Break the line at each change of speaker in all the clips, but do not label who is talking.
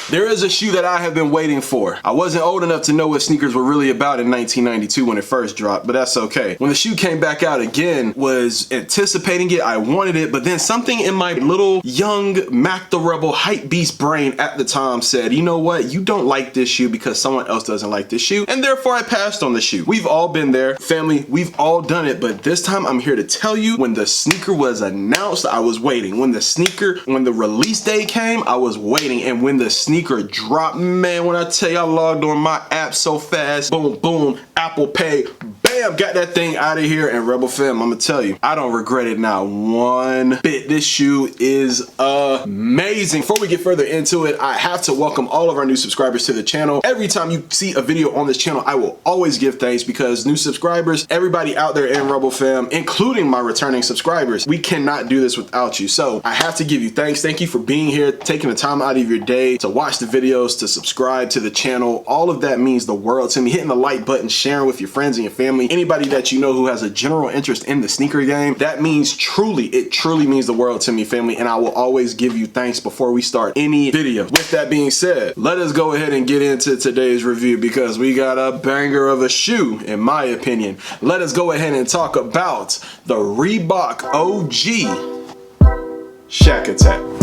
There is a shoe that I have been waiting for. I wasn't old enough to know what sneakers were really about in 1992 when it first dropped, but that's okay. When the shoe came back out again, was anticipating it, I wanted it, but then something in my little young Mac the Rebel hype beast brain at the time said, you know what, you don't like this shoe because someone else doesn't like this shoe, and therefore I passed on the shoe. We've all been there, family, we've all done it, but this time I'm here to tell you, when the sneaker was announced, I was waiting. When the release day came, I was waiting, and when the sneaker dropped, man, when I tell you I logged on my app so fast, boom, boom, Apple Pay, bam, got that thing out of here. And Rebel fam, I'm gonna tell you, I don't regret it not one bit. This shoe is amazing. Before we get further into it, I have to welcome all of our new subscribers to the channel. Every time you see a video on this channel, I will always give thanks, because new subscribers, everybody out there in Rebel fam, including my returning subscribers, we cannot do this without you. So I have to give you thanks. Thank you for being here, taking the time out of your day to watch the videos, to subscribe to the channel. All of that means the world to me. Hitting the like button, sharing with your friends and your family, anybody that you know who has a general interest in the sneaker game, that means it truly means the world to me, family, and I will always give you thanks before we start any video. With that being said, let us go ahead and get into today's review, because we got a banger of a shoe, in my opinion. Let us go ahead and talk about the Reebok OG Shaq Attaq.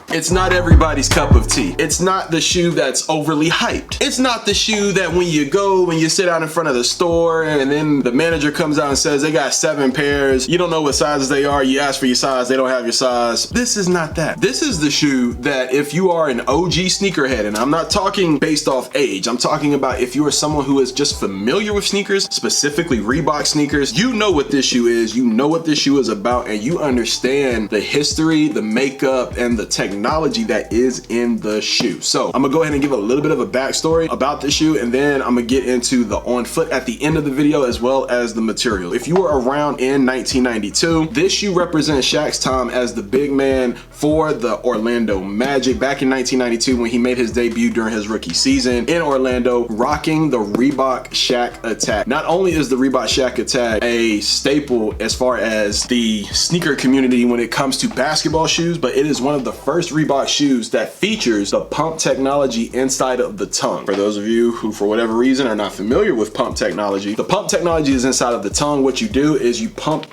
It's not everybody's cup of tea. It's not the shoe that's overly hyped. It's not the shoe that when you sit out in front of the store and then the manager comes out and says they got 7 pairs, you don't know what sizes they are, you ask for your size, they don't have your size. This is not that. This is the shoe that if you are an OG sneakerhead, and I'm not talking based off age, I'm talking about if you are someone who is just familiar with sneakers, specifically Reebok sneakers, you know what this shoe is, you know what this shoe is about, and you understand the history, the makeup, and the technology that is in the shoe. So I'm gonna go ahead and give a little bit of a backstory about the shoe, and then I'm gonna get into the on foot at the end of the video, as well as the material. If you were around in 1992, this shoe represents Shaq's time as the big man for the Orlando Magic back in 1992, when he made his debut during his rookie season in Orlando, rocking the Reebok Shaq Attaq. Not only is the Reebok Shaq Attaq a staple as far as the sneaker community when it comes to basketball shoes, but it is one of the first Reebok shoes that features the pump technology inside of the tongue. For those of you who for whatever reason are not familiar with pump technology, the pump technology is inside of the tongue. What you do is you pump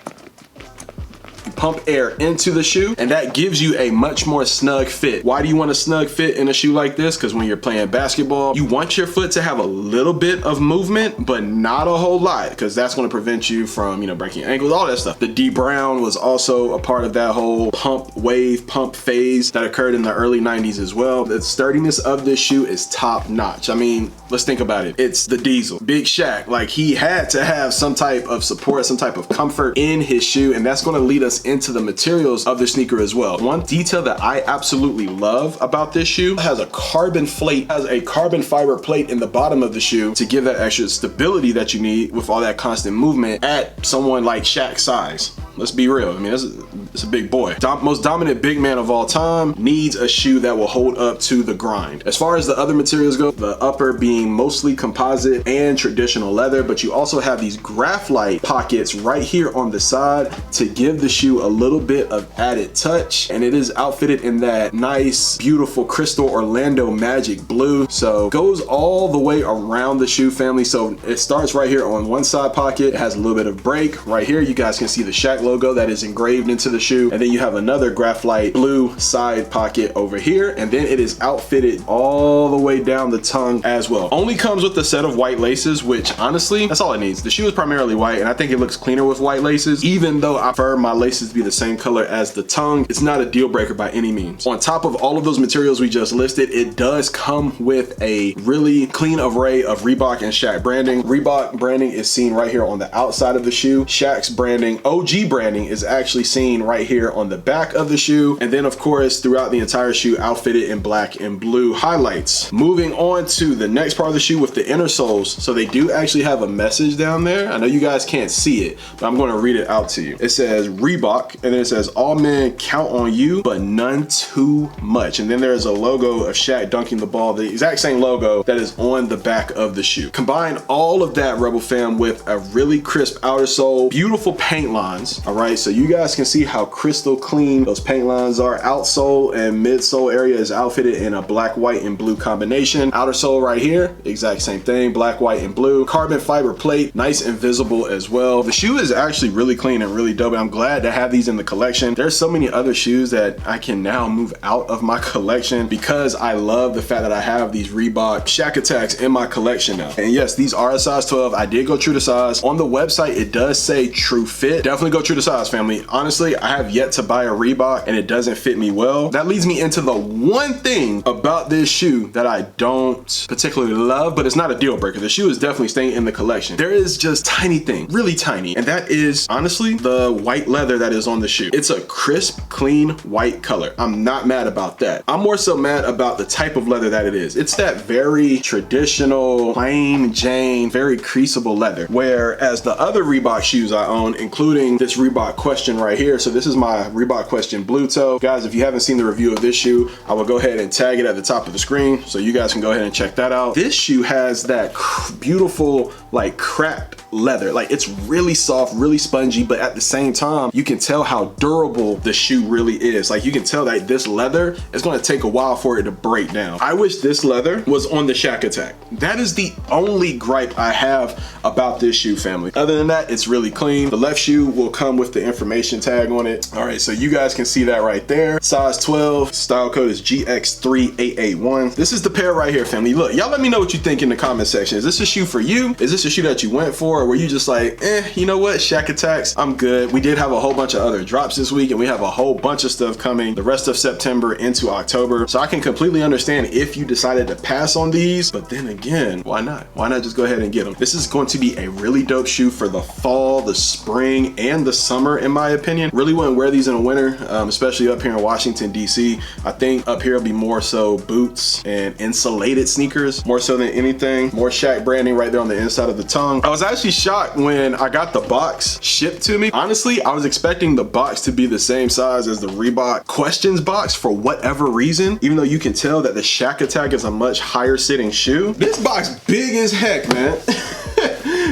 air into the shoe, and that gives you a much more snug fit. Why do you want a snug fit in a shoe like this? Because when you're playing basketball, you want your foot to have a little bit of movement, but not a whole lot, because that's going to prevent you from, you know, breaking your ankles, all that stuff. The D Brown was also a part of that whole pump wave, pump phase that occurred in the early 90s as well. The sturdiness of this shoe is top notch. I mean, let's think about it. It's the Diesel, Big Shaq. Like, he had to have some type of support, some type of comfort in his shoe, and that's going to lead us into the materials of the sneaker as well. One detail that I absolutely love about this shoe has a carbon fiber plate in the bottom of the shoe to give that extra stability that you need with all that constant movement at someone like Shaq's size. Let's be real. I mean, it's a big boy. Most dominant big man of all time needs a shoe that will hold up to the grind. As far as the other materials go, the upper being mostly composite and traditional leather, but you also have these graphite pockets right here on the side to give the shoe a little bit of added touch, and it is outfitted in that nice, beautiful crystal Orlando Magic blue. So goes all the way around the shoe, family. So it starts right here on one side pocket. It has a little bit of break right here. You guys can see the Shaq logo that is engraved into the shoe, and then you have another graphite blue side pocket over here, and then it is outfitted all the way down the tongue as well. Only comes with a set of white laces, which honestly, that's all it needs. The shoe is primarily white, and I think it looks cleaner with white laces. Even though I prefer my laces to be the same color as the tongue, it's not a deal breaker by any means. On top of all of those materials we just listed, it does come with a really clean array of Reebok and Shaq branding. Reebok branding is seen right here on the outside of the shoe. Shaq's branding, OG branding, is actually seen right here on the back of the shoe. And then of course, throughout the entire shoe, outfitted in black and blue highlights. Moving on to the next part of the shoe with the inner soles. So they do actually have a message down there. I know you guys can't see it, but I'm gonna read it out to you. It says Reebok, and then it says all men count on you, but none too much. And then there's a logo of Shaq dunking the ball, the exact same logo that is on the back of the shoe. Combine all of that, Rebel fam, with a really crisp outer sole, beautiful paint lines, all right? So you guys can see how crystal clean those paint lines are. Outsole and midsole area is outfitted in a black, white, and blue combination. Outer sole right here, exact same thing, black, white, and blue. Carbon fiber plate, nice and visible as well. The shoe is actually really clean and really dope, and I'm glad to have these in the collection. There's so many other shoes that I can now move out of my collection because I love the fact that I have these Reebok Shaq Attaqs in my collection now. And yes, these are a size 12. I did go true to size. On the website, it does say true fit. Definitely go true to size, family. Honestly, I have yet to buy a Reebok and it doesn't fit me well. That leads me into the one thing about this shoe that I don't particularly love, but it's not a deal breaker. The shoe is definitely staying in the collection. There is just tiny thing, really tiny, and that is honestly the white leather that is on the shoe. It's a crisp, clean white color. I'm not mad about that. I'm more so mad about the type of leather that it is. It's that very traditional, plain Jane, very creaseable leather. Whereas the other Reebok shoes I own, including this Reebok Question right here. So this is my Reebok Question Blue Toe. Guys, if you haven't seen the review of this shoe, I will go ahead and tag it at the top of the screen so you guys can go ahead and check that out. This shoe has that beautiful, like cracked leather. Like it's really soft, really spongy, but at the same time, you can tell how durable the shoe really is. Like you can tell that this leather is gonna take a while for it to break down. I wish this leather was on the Shaq Attaq. That is the only gripe I have about this shoe, family. Other than that, it's really clean. The left shoe will come with the information tag on it. All right, so you guys can see that right there. Size 12, style code is GX3881. This is the pair right here, family. Look, y'all let me know what you think in the comment section. Is this a shoe for you? Is this a shoe that you went for? Or were you just like, you know what, Shaq Attaqs, I'm good. We did have a whole bunch of other drops this week and we have a whole bunch of stuff coming the rest of September into October. So I can completely understand if you decided to pass on these, but then again, why not? Why not just go ahead and get them? This is going to be a really dope shoe for the fall, the spring, and the summer, in my opinion. Really wouldn't wear these in the winter, especially up here in Washington, DC. I think up here will be more so boots and insulated sneakers, more so than anything. More Shaq branding right there on the inside of the tongue. I was actually shocked when I got the box shipped to me. Honestly, I was expecting the box to be the same size as the Reebok Questions box for whatever reason, even though you can tell that the Shaq Attaq is a much higher sitting shoe. This box big as heck, man.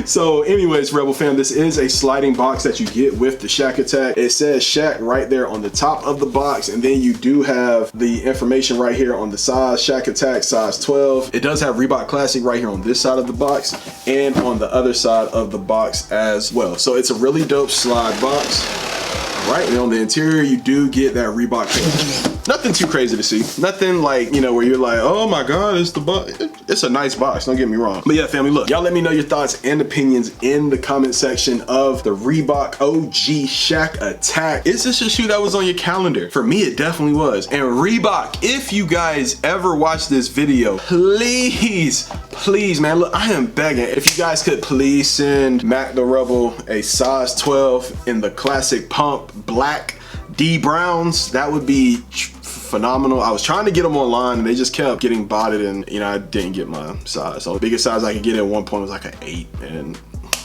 So anyways, Rebel fam, this is a sliding box that you get with the Shaq Attaq. It says Shaq right there on the top of the box, and then you do have the information right here on the size, Shaq Attaq size 12. It does have Reebok Classic right here on this side of the box and on the other side of the box as well. So it's a really dope slide box. All right, and on the interior, you do get that Reebok paint. Nothing too crazy to see. Nothing like, you know, where you're like, oh my God, it's the box. It's a nice box, don't get me wrong. But yeah, family, look, y'all let me know your thoughts and opinions in the comment section of the Reebok OG Shaq Attaq. Is this a shoe that was on your calendar? For me, it definitely was. And Reebok, if you guys ever watch this video, please, man, look, I am begging. If you guys could please send Mac the Rebel a size 12 in the classic pump black D Browns, that would be phenomenal. I was trying to get them online and they just kept getting botted, and you know, I didn't get my size. So the biggest size I could get at one point was like an 8, and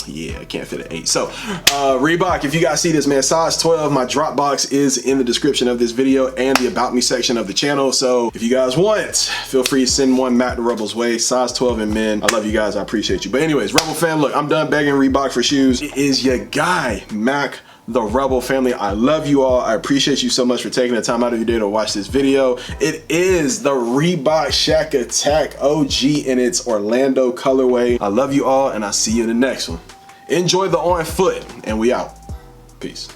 yeah, I can't fit an 8. So Reebok, if you guys see this, man, size 12, my drop box is in the description of this video and the about me section of the channel. So if you guys want, feel free to send one Mac the Rebel's way, size 12 in men. I love you guys, I appreciate you. But anyways, Rebel fam, look, I'm done begging Reebok for shoes. It is your guy, Mac the Rebel, family. I love you all. I appreciate you so much for taking the time out of your day to watch this video. It is the Reebok Shaq Attaq OG in its Orlando colorway. I love you all, and I'll see you in the next one. Enjoy the on foot, and we out. Peace.